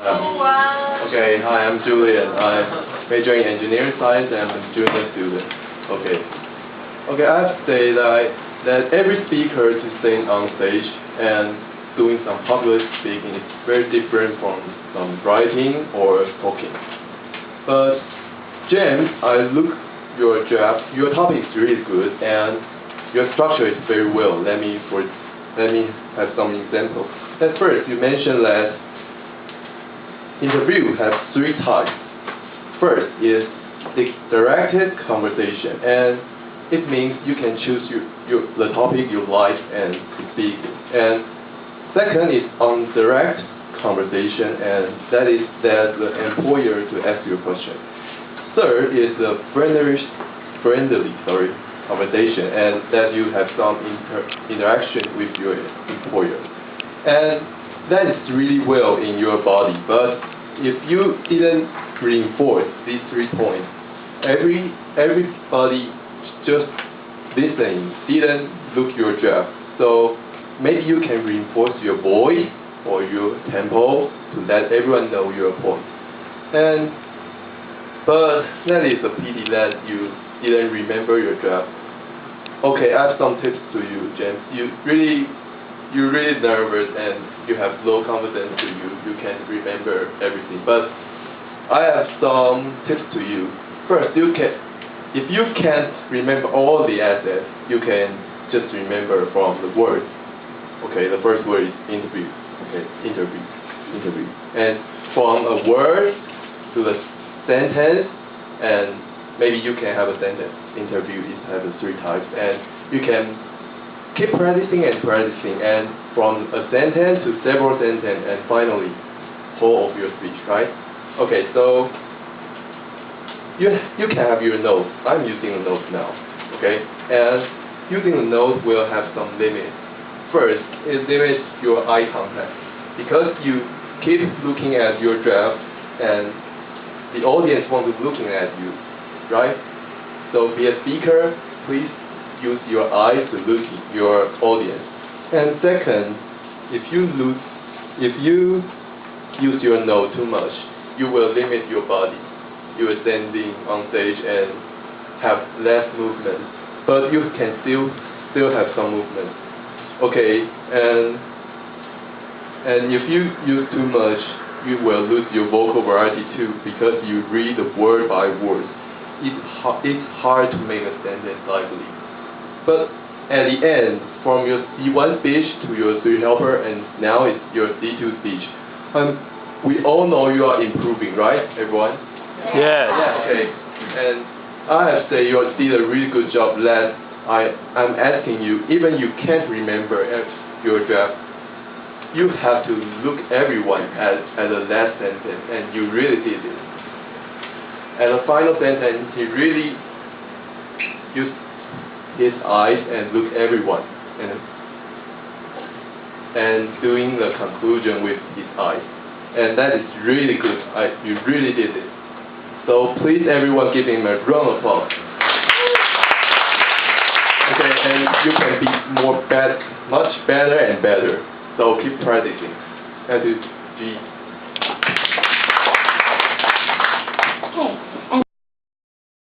Oh, wow. Okay, hi, I'm Julien. I'm majoring in engineering science and I'm a junior student. Okay, I have to say that every speaker to sing on stage and doing some public speaking is very different from some writing or talking. But James, I look your draft. Your topic is really good and your structure is very well. Let me have some examples. At first, you mentioned that interview has three types. First is the directed conversation, and it means you can choose the topic you like and to speak. And second is indirect conversation, and that is that the employer to ask you a question. Third is the friendly conversation, and that you have some interaction with your employer. And that is really well in your body, but if you didn't reinforce these 3 points, everybody just listening didn't look your draft. So maybe you can reinforce your voice or your tempo to let everyone know your point. But that is a pity that you didn't remember your draft. Okay, I have some tips to you, James. You're really nervous and you have low confidence to you. You can't remember everything. But I have some tips to you. First, if you can't remember all the assets, you can just remember from the words. Okay, the first word is interview. Okay, interview. And from a word to the sentence, and maybe you can have a sentence. Interview has 3 types, and you can keep practicing, and from a sentence to several sentences, and finally, whole of your speech, right? Okay, so you can have your notes. I'm using a note now, okay? And using a note will have some limits. First, it limits your eye contact, because you keep looking at your draft, and the audience wants to looking at you, right? So be a speaker, please use your eyes to look at your audience. And second, if you use your nose too much, you will limit your body. You are standing on stage and have less movement, but you can still have some movement. Okay, and if you use too much, you will lose your vocal variety too, because you read the word by word. It's hard to make a sentence lively. But at the end, from your C1 speech to your 3 helper, and now it's your C2 speech, we all know you are improving, right, everyone? Yes. Yeah, okay. And I have to say you did a really good job. That I'm asking you, even you can't remember your draft, you have to look everyone at the last sentence, and you really did it. At the final sentence, he really used his eyes and look everyone, and doing the conclusion with his eyes. And that is really good. You really did it. So please everyone give him a round of applause. Okay, and you can be much better and better. So keep practicing. Thank you, G.